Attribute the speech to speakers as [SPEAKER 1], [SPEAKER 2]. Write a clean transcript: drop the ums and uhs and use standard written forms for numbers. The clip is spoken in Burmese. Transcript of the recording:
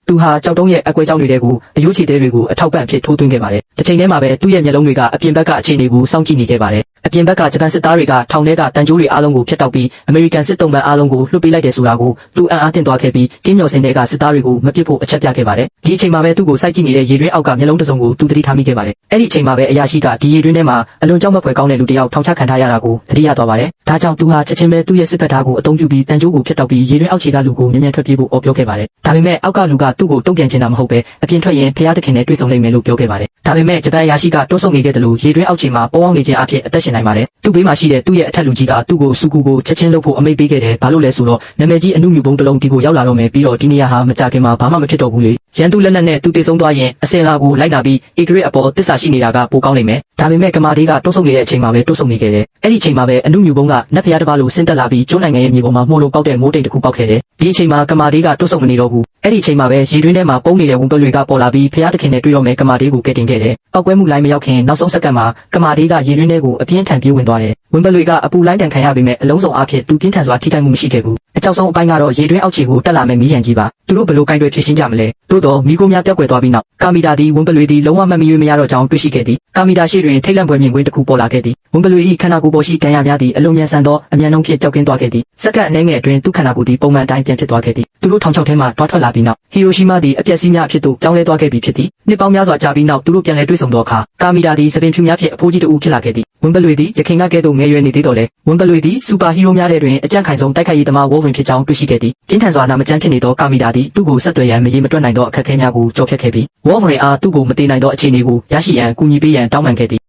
[SPEAKER 1] သူဟာကြောက်တုံးရဲ့အကွဲကြောင်းတွေကိုအယိုးချေသေးတွေကိုအထောက်ပံ့အဖြစ်ထိုးသွင်းခဲ့ပါတယ်။တစ်ချိန်တည်းမှာပဲသူ့ရဲ့မျက်လုံးတွေကအပြင်ဘက်ကအခြေအနေကိုစောင့်ကြည့်နေခဲ့ပါတယ်။အပြင်ဘက်ကဂျပန်စစ်သားတွေကထောင်ထဲကတန်ကြိုးတွေအားလုံးကိုဖျက်တောက်ပြီးအမေရိကန်စစ်တုံးပန်းအားလုံးကိုလွှတ်ပေးလိုက်တယ်ဆိုတာကိုသူအံ့အားသင့်သွားခဲ့ပြီးကင်းမြော်စင်တွေကစစ်သားတွေကိုမပစ်ဖို့အချက်ပြခဲ့ပါတယ်။ဒီအချိန်မှာပဲသူ့ကိုစိုက်ကြည့်နေတဲ့ရေတွင်းအောက်ကမျက်လုံးတစ်စုံကိုသူသတိထားမိခဲ့ပါတယ်။အဲ့ဒီအချိန်မှာပဲအရာရှိကဒီရေတွင်းထဲမှာအလွန်ကြောက်မက်ဖွယ်ကောင်းတဲ့လူတစ်ယောက်ထောင်ချခံထားရတာကိုသတိရသွားပါတယ်။ဒါကြောင့်သူဟာချက်ချင်းပဲသူ့ရဲ့စစ်ဘက်သားကိုအသုံးပြုပြီးတန်ကြိုးကိုဖျက်တောက်ပြီးရေတွင်းအောက်ခြေကလူကိုမြန်မြန်ထွက်ပြေးဖို့အော်ပြောခဲ့ပါတယ်။ဒါပေမဲ့အောက်ကလူကသူ့ကိုတုံ့ပြန်ချင်တာမဟုတ်ပဲအပြင်ထွက်ရင်ဖျားသခင်နဲ့တွေ့ဆုံနိုင်မယ်လို့ပြောခဲ့ပါတယ်။ဒါပေမဲ့ဂျပန်အရာရှိကတွန်းဆုတ်နေခဲ့တယ်လို့ရေတွင်းအောက်ခြေမှာပေါအောင်နေခြင်းအဖြစ်အသက်ရှင်နိုင်ပါတယ်။သူ့ဘေးမှာရှိတဲ့သူ့ရဲ့အထက်လူကြီးကသူ့ကိုစူကူကိုချက်ချင်းလုပ်ဖို့အမိန့်ပေးခဲ့တယ်။ဘာလို့လဲဆိုတော့နာမည်ကြီးအမှုမြူပုံတစ်လုံးဒီကိုရောက်လာတော့မယ်ပြီးတော့ဒီနေရာဟာမကြခင်မှာဘာမှမဖြစ်တော့ဘူးလေ။ရန်သူလက်နက်နဲ့သူတည်ဆုံးသွားရင်အစင်လာကိုလိုက်လာပြီးအေဂရစ်အပေါ်တစ္ဆာရှိနေတာကပိုကောင်းနိုင်မယ်။ဒါပေမဲ့ကမာဒေးကတွန်းဆုတ်နေတဲ့အချိန်မှာပဲတွန်းဆုတ်နေခဲ့တယ်။အဲ့ဒီအချိန်မှာပဲအမှုမြူပုံကနတ်ဖျားတစ်ပါးလိုဆင်းသက်လာပြီးကျွန်းနိုင်ငံရဲ့မြေပေါ်မှာမှုန့်လုံးပေါက်တဲ့မိုးတိမ်တစ်ခုပေါက်ခဲ့တယ်။ဒီအချိန်မှာကမာဒေးကတွန်းဆုတ်မနေတော့ဘူး။အဲ့ဒီအချိန်မှာပဲရေတွင်းထဲမှာပုံနေတဲ့ဝန်ပလွေကပေါ်လာပြီးဖျားသခင်နဲ့တွေ့တော့မယ်ကမာဒေးကိုကယ်တင်ခဲ့တယ်။ပောက်ကွဲမှုလိုင်းမရောက်ခင်နောက်ဆုံးစက္ကန့်မှာကမာဒေးကရေတွင်းထဲကိုအပြင်းထန်ပြေးဝင်သွားတယ်။ဝန်ပလွေကအပူလိုင်းတန်ခံရပေမဲ့အလုံးစုံအားဖြင့်သူပြင်းထန်စွာထိခိုက်မှုမရှိခဲ့ဘူး။အကြောက်ဆုံးအပိုင်းကတော့ရေတွင်းအောက်ခြေကိုတက်လာမဲ့မီးရန်ကြီးပါ။သူတို့ဘယ်လိုကင်တွယ်ဖြေရှင်းကြမလဲ။သို့တော့မီးကိုများပျောက်ကွယ်သွားပြီးနောက်ကာမီတာသည်ဝန်ပလွေသည်လုံးဝမမီ၍မရတော့ကြောင်းတွေ့ရှိခဲ့သည်။ကာမီတာရှိတွင်ထိတ်လန့်ဖွယ်မြင်ကွင်းတစ်ခုပေါ်လာခဲ့သည်။ဝန်ပလွေ၏ခန္ဓာကိုယ်ပေါ်ရှိဒဏ်ရာများသည်အလွန်မြန်ဆန်သောအမြန်နှုန်းဖြင့်ပျောက်ကင်းသွားခဲ့သည်။စက္ကန့်အနည်းငယ်အတွင်းသူ့ခန္ဓာကိုယ်သည်ပုံမှန်အတိုင်းပြန်ဖြစ်သွားခဲ့သည်။သူတို့ထောင်ချောက်ထဲမှတွားထွက်လာပြီးနောက်ဟီရိုရှီးမားသည်အပျက်စီးများအဖြစ်သို့ပြောင်းလဲသွားခဲ့ပြီဖြစ်သည်။နှစ်ပေါင်းများစွာကြာပြီးနောက်သူတို့ပြန်လည်တွေ့ဆုံသောအခါကာမီတာသည်သပင်ဖြူများဖြင့်အဖိုးကြီးတဦးဖြစ်လာခဲ့သည်။ဝန်ပလွေသည်ရခင်ကကဲ့သို့ငယ်ရွယ်နေသေးတော်လဲဝန်ပလွေသည်စူပါဟီးရိုးများတဲ့တွင်အကြံ့ခိုင်ဆုံးတိုက်ခိုက်ရေးသမားဝေါ်ဝင်ဖြစ်ကြောင်းတွေ့ရှိခဲ့သည်။ပြင်းထန်စွာနာမကျန်းဖြစ်နေသောကာမီတာသည်သူ့ကိုဆက်သွယ်ရန်မရေမတွက်နိုင်သောအခက်အခဲများကိုကြော်ဖြတ်ခဲ့ပြီးဝေါ်ဝင်အားသူ့ကိုမတည်နိုင်သောအခြေအနေကိုရရှိရန်ကူညီပေးရန်တောင်းပန်ခဲ့သည်